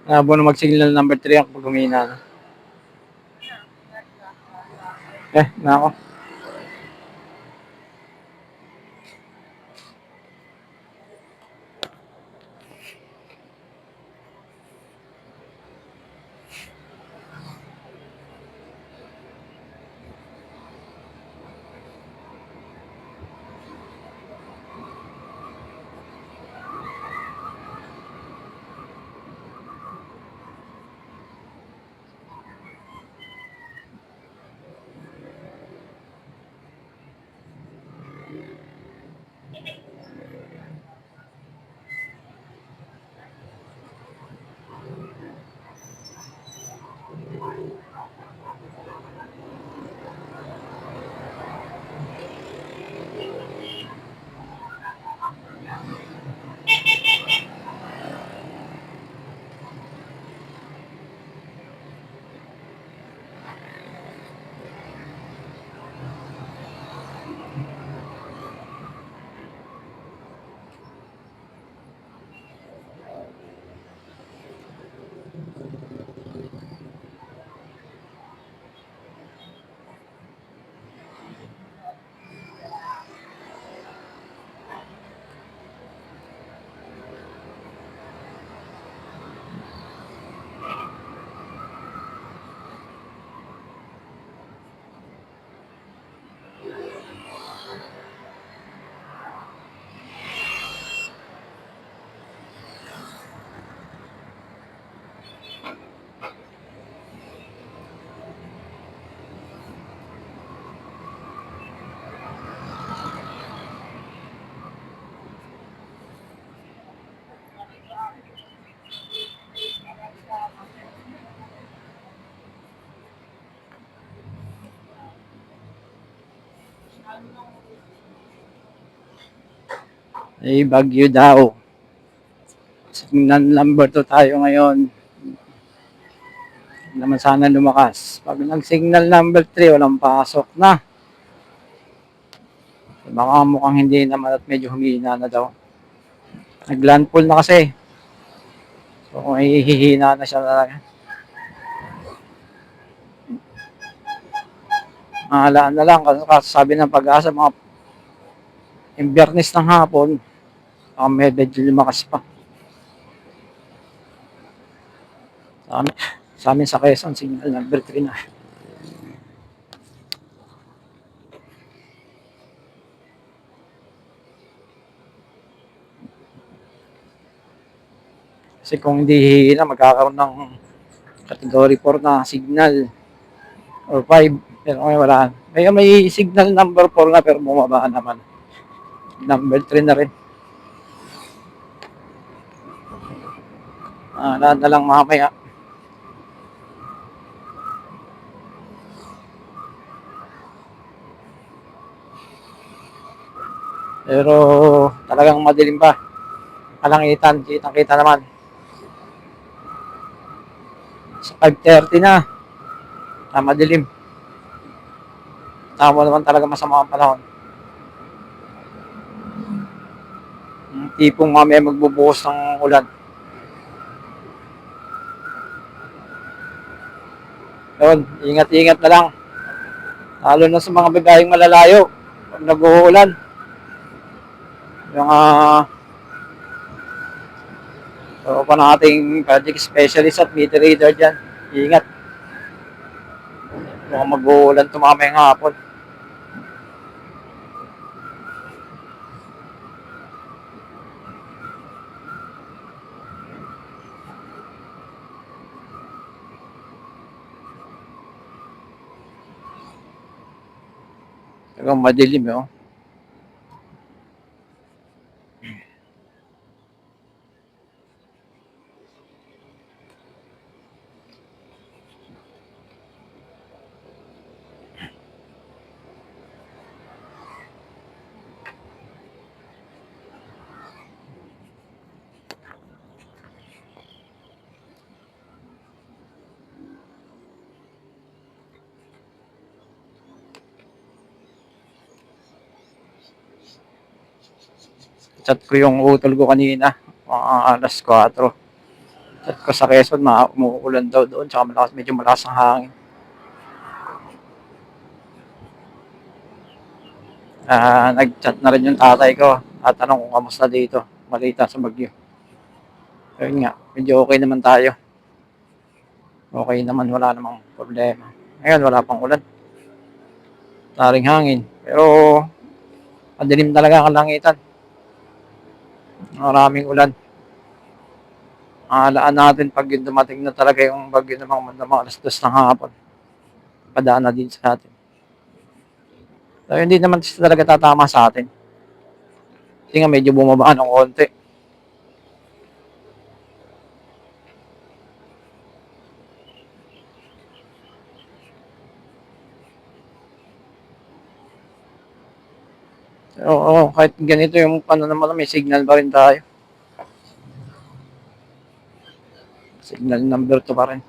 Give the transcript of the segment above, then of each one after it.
Nabo na mag-signal number 3 ako pag humina na. Nako. Bagyo daw. Signal number 2 tayo ngayon. Hindi naman sana lumakas. Pag nag-signal number 3, walang pasok na. Baka mukhang hindi naman at medyo humihina na daw. Nag-landfall na kasi. So, may hihina na siya talaga. Mahalaan na lang kasi sabi ng Pag-asa, mga Biyernes ng hapon, medyo lumakas pa. Sa amin sa Quezon, signal number 3 na. Kasi kung hindi hihina, magkakaroon ng category 4 na signal or 5. Pero ngayon wala. May signal number 4 na pero bumaba naman. Number 3 na rin. Lahat na lang mamaya. Pero talagang madilim pa. Kalangitan, kitang-kita naman. Sa 5:30 na. Madilim. Tama naman talaga masama ang panahon. Tipong mamaya magbubuhos ng ulan. Yun, ingat-ingat na lang. Lalo na sa mga bigayong malalayo. Pag nag-uulan. Yung so, pa ng ating project specialist at meter reader dyan. Ingat. Mukhang mag-uulan tumamay ng hapon. Talagang madilim yun. Chat ko yung utol ko kanina, mga alas 4. At ko sa Quezon, umuulan daw doon, tsaka medyo malakas ang hangin. Nag-chat na rin yung tatay ko at tanong kung kamusta dito, balita sa Bagyo. Ayun nga, medyo okay naman tayo. Okay naman, wala namang problema. Ngayon, wala pang ulan. Taring hangin. Pero, madilim talaga ang kalangitan. Maraming ulan. Alaan natin pag yung dumating na talaga yung bagyo ng mga alas 2 ng hapon. Padaan na din sa atin. So, hindi naman talaga tatama sa atin. Kasi nga medyo bumaba ng konti. Oo, kahit ganito yung naman, may signal pa rin tayo. Signal number 2 pa rin.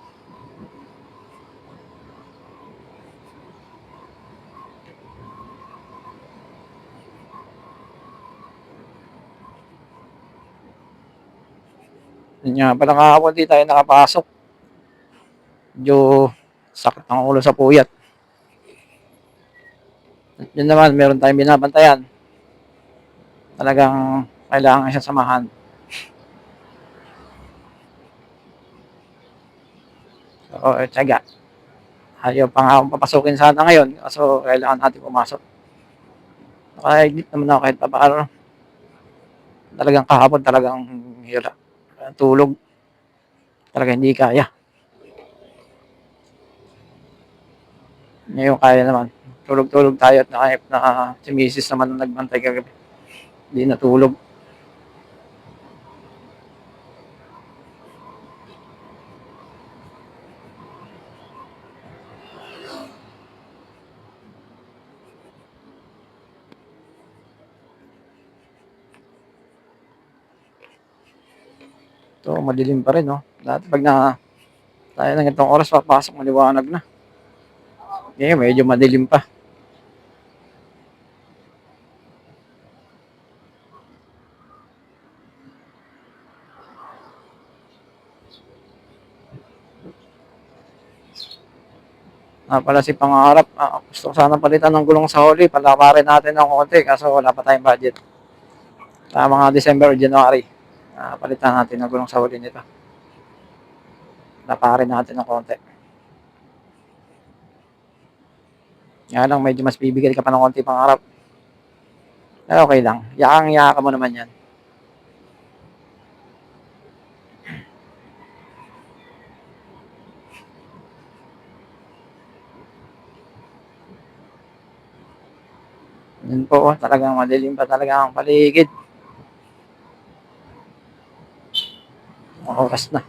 Yun nga, pala kahapon di tayo nakapasok. Medyo sakit ng ulo sa puyat. At yun naman, meron tayong binabantayan. Talagang kailangan siya samahan. So, tiyaga. Ayaw pa nga akong papasukin sana ngayon. Kaso kailangan natin pumasok. Kahit naman ako kahit paano. Talagang kahapon talagang hira. Tulog. Talaga hindi kaya. Ngayon kaya naman. Tulog-tulog tayo at si Mrs. naman nagbantay kagabi. Hindi natulog. So, madilim pa rin, no? Dati pag tayo ng itong oras, papasok, maliwanag na. Ngayon, medyo madilim pa. Pala si Pangarap, gusto ko sana palitan ng gulong sa huli, palaparin natin ng konti, kaso wala pa tayong budget. Sa mga December o January, palitan natin ng gulong sa huli nito. Laparin natin ng konti. Nga lang, medyo mas bibigyan ka pa ng konti Pangarap. Okay lang, yakang-yaka mo naman yan. Yun po, talagang madilim pa talaga ang paligid. Oras na.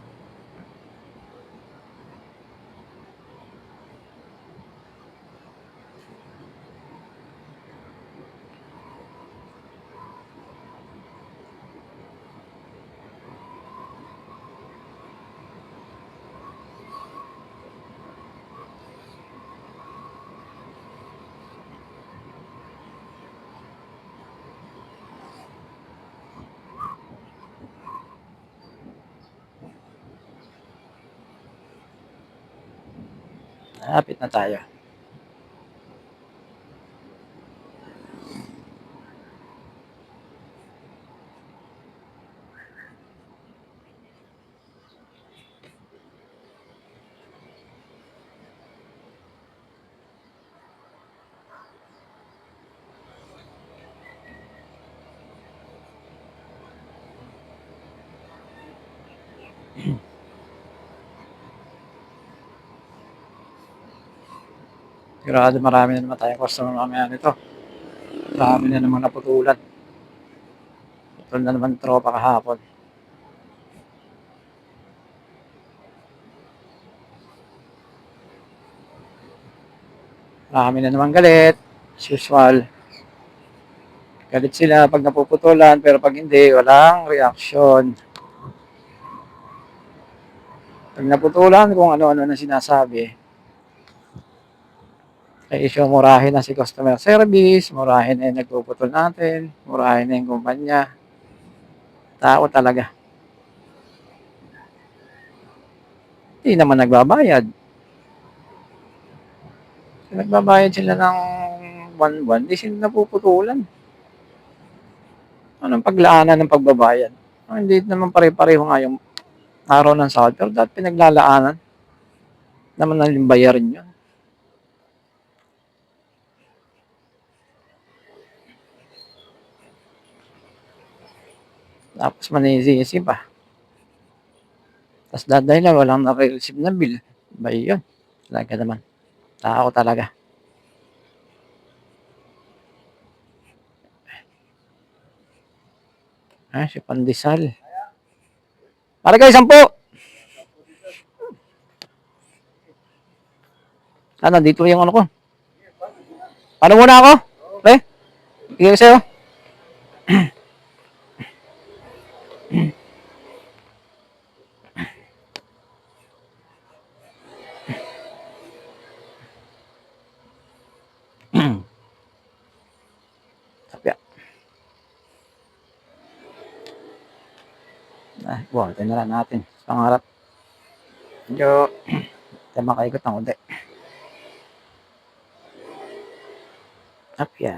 Lapit na tayo. Sigurado marami na naman tayong customer mamaya nito. Marami na naman naputulan. Putol na naman tropa kahapon. Marami na naman galit. As usual. Galit sila pag napuputulan, pero pag hindi, walang reaksyon. Pag naputulan, kung ano-ano na sinasabi, ay issue, murahin na si customer service, murahin na yung nagpuputol natin, murahin na yung kumpanya. Tao talaga. Hindi naman nagbabayad. Nagbabayad sila ng buwan-buwan, di sila napuputulan. Anong paglaanan ng pagbabayad? Hindi naman pare-pareho nga yung araw ng sahod, pero dapat pinaglalaanan naman ng bayarin yun. Tapos manisisi pa. Tapos dahil na walang nare-receive na bill. Ba yun? Talaga naman. Tao talaga. Si Pandesal. Para guys, 10. Dito yung ano ko. Paano muna ako? Pre? Bigay ko sa'yo. Sapya. Buhatin na lang natin. Pangarap. Medyo tayo makaikot ng unti. Sapya.